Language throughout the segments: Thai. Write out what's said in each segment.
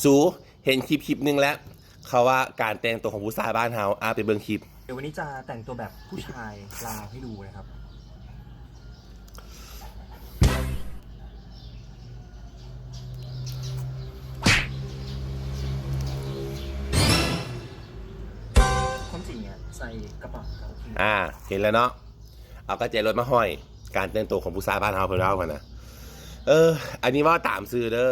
สูเห็นคลิปนึงแล้วเขาว่าการแต่งตัวของผู้ชายบ้านเฮาไปเบิ่งคลิปเดี๋ยววันนี้จะแต่งตัวแบบผู้ชายลาวให้ดูนะครับความจริงเนี่ยใส่กระเป๋าเห็นแล้วเนาะเอากระเจรถมาห้อยการแต่งตัวของผู้ชายบ้านเฮาเพิ่นเล่ากันนะอันนี้ว่าตามซื้อเด้อ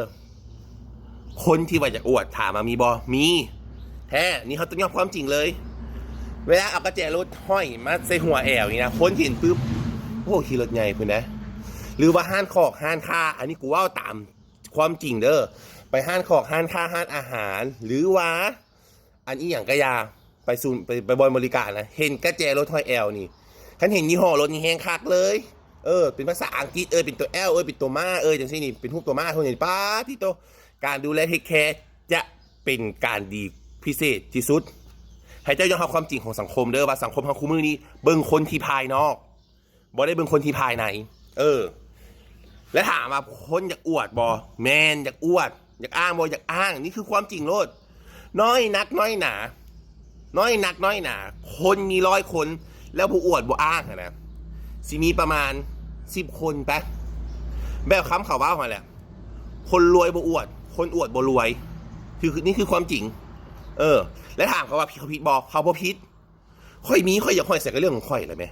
คนที่ว่าจะอวดถามมามีบ่มีแท้นี่เขาต้องยอมความจริงเลยเวลาเอากระเจรถห้อยมาใส่หัวแอวนี่นะคนเห็นปุ๊บโอ้ขี่รถใหญ่เพิ่นนะหรือว่าห้านคอกห้านค้าอันนี้กูว่าตามความจริงเด้อไปห้านคอกห้านค้าห้านอาหารหรือว่าอันนี้อย่างกระยาไปซูนไปบริการนะเห็นกระเจรถห้อยแอลนี่ท่านเห็นยี่ห้อรถนี่แห้งคักเลยเป็นภาษาอังกฤษเป็นตัว L เป็นตัวม้าจังซี่นี่เป็นรูปตัวม้าเท่านี้ป้าที่โตการดูแลเทคแคร์จะเป็นการดีพิเศษที่สุดให้เจ้ายอมรับความจริงของสังคมเด้อว่าสังคมเฮาคู่มือนี้เบิ่งคนที่ภายนอกบ่ได้เบิ่งคนที่ภายในและถามว่าคนอยากอวดบ่แมนอยากอวดอยากอ้างบ่อยากอ้างนี่คือความจริงโลดน้อยนักน้อยหนาน้อยนักน้อยหนาคนมี100 คนแล้วผู้อวดบ่อ้างนะสิมีประมาณ10 คนไปแบบคำเขาว่ามาแหละคนรวยบ่อวดคนอวดบ่รวยนี่คือความจริงและถามเขาว่าเขาผิดบอกเขาบ่ผิดค่อยมีค่อยอยากค่อยใส่กับเรื่องของค่อยเลยไหม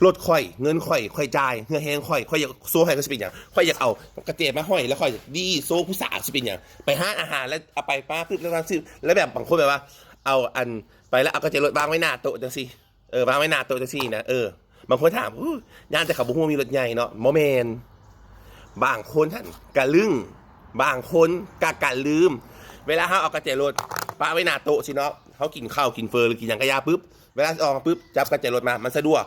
รถค่อยเงินค่อยจ่ายเงินแห้งค่อยอยากโซ่ให้ก็สิเป็นอย่างค่อยอยากเอากระเจี๊ยบมาห้อยแล้วค่อยดีโซ่ผู้สาวสิเป็นอย่างไปหาอาหารแล้วเอาไปป้าพึ่งแล้วซื้อแล้วแบบบางคนแบบว่าเอาอันไปแล้วเอากระเจี๊ยบรถวางไว้หน้าโต๊ะจังสิวางไว้หน้าโต๊ะจังสินะบางคนถามย่านแต่เขาบุ้งมีรถใหญ่เนาะโมเมนบางคนท่านกะลึ่งบางคนกะลืมเวลาเขาเอากระเจี๊ยบรถป้าไว้หน้าโต๊ะสิเนาะเขากินข้าวกินเฟอร์หรือกินอย่างกระยาปุ๊บเวลาออกมาปุ๊บจับกระเจี๊ยบรถมามันสะดวก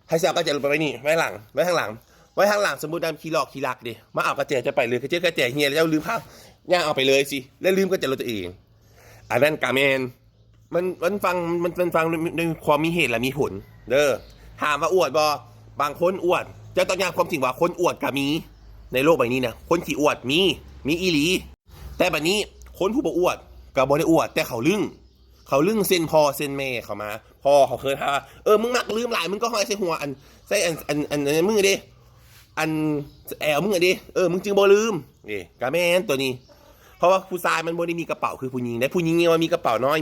ให้เซลก็จะลงไปไว้นี่ไว้ข้างหลังสมมติดำขี่หลอกขี่หลักดิมาเอากระเจี๊ยบจะไปเลยกระเจี๊ยบเฮียแล้วลืมข้าวย่างเอาไปเลยสิแล้วลืมกระเจี๊ยบรถตัวเองอันนั้นกาเมนมันฟังในความมีเหตุและมีผลเด้อถามว่าอวดบางคนอวดจะต้องยากความจริงว่าคนอวดกับมีในโลกใบนี้นะคนที่อวดมีอีหลีแต่แบบนี้คนผู้บ่อวดกับบ่ได้อวดแต่เขาลึ่งเส้นพ่อเส้นแม่เขามาพ่อเขาเคยท้ามึงมักลืมหลายมึงก็ห้อยใส่หัวใส่อันมึงดิอันแอลมึงดิมึงจึงบ่ลืมนี่กะแม่นตัวนี้เพราะว่าผู้ชายมันบ่ได้มีกระเป๋าคือผู้หญิงได้ผู้หญิงเนี่ยว่ามีกระเป๋าน้อ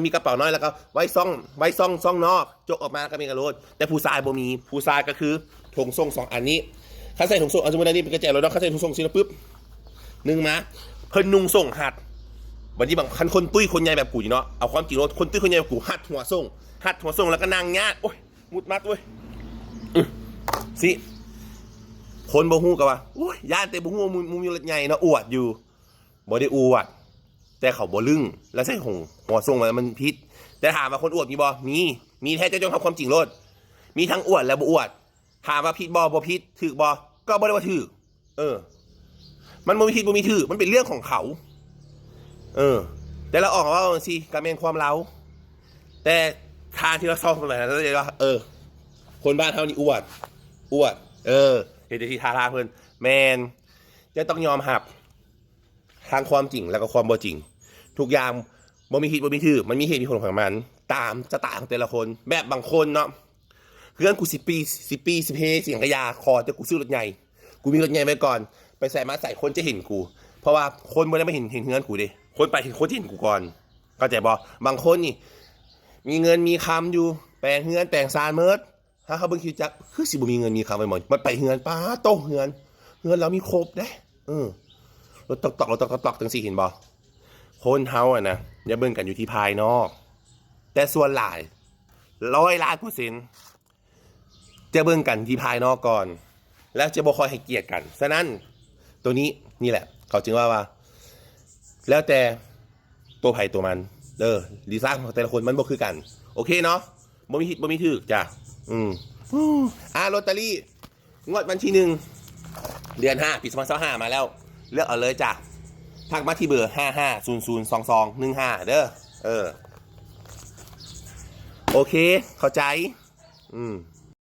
ยแล้วก็ไว้ซ่องนอกจกออกมาก็มีกระโดดแต่ผู้ชายบ่มีผู้ชายก็คือถุงส่ง2 อันนี้ถ้าใส่ถุงส่งสมมุติอันนี้เป็นกระแจรถเนาะถ้าใส่ถุงส่งสิแล้วปุ๊บ1มาเพิ่นนุ่งส่งหัดวันนี้บางคันคนตุ้ยคนใหญ่แบบกูเนาะเอาความจริงว่าคนตุ้ยคนใหญ่แบบกูหัดหัวส่งแล้วก็นางญาติโอ้ยมุดมัดเว้ยสิคนบ่ฮู้กันว่าโอ้ยญาติแต่บ่ฮู้มุมอยู่รถใหญ่เนาะอวดอยู่บ่ได้อวดแต่เขาบ่ลึ่งแล้วใส่หัวส่งมันพิษแต่ถามว่าคนอวดมีบ่มีแท้จะต้องทำความจริงโลดมีทั้งอวดและบ่อวดถามว่าพิษบ่พิษถูกบ่ก็บ่ได้ว่าถูกมันบ่มีพิษบ่มีถูกมันเป็นเรื่องของเขาแต่เราออกว่าสิการเมืองความเล้าแต่ทางที่เราซ่อมกันไปนะเราจะว่าคนบ้านเท่านี้อวดเห็นที่ทาเพื่อนแมนจะต้องยอมหับทางความจริงแล้วก็ความบ่จริงทุกอย่างบ่มีผิดบ่มีถูกมันมีเหตุมีผลของมันตามจะต่างของแต่ละคนแบบบางคนเนาะเพื่อนกู10 ปี10 เพเสียงกระยาคอแต่กูซื้อรถใหญ่กูมีรถใหญ่ไว้ก่อนไปใส่มาใส่คนจะเห็นกูเพราะว่าคนไม่ได้มาเห็นเงินกูดิคนไปเห็นคนที่เห็นกูก่อนเข้าใจบ่บางคนนี่มีเงินมีคำอยู่แปลงเฮือนแปลงซานเมิร์ดถ้าเขาเบิ่งคิวจักคือสิบ่มีเงินมีคำไปหมดมันไปเฮือนป้าโตเฮือนเรามีครบเด้รถตอกจังสิเห็นบ่คนเฮานะอย่าเบิ่งกันอยู่ที่ภายนอกแต่ส่วนหลาย100%จะเบิ่งกันที่ภายนอกก่อนแล้วจะบ่ค่อยให้เกียรติกันฉะนั้นตัวนี้นี่แหละเขาจึงว่าแล้วแต่ตัวไผ่ตัวมันดีไซน์ของแต่ละคนมันบ่คือกันโอเคเนาะบ่มีผิดบ่มีถูกจ้ะลอตเตอรี่งวดวันที่1 เดือน 5 ปี 2025มาแล้วเลือกเอาเลยจ้ะทักมาที่เบอร์55002215เด้อโอเคเข้าใจ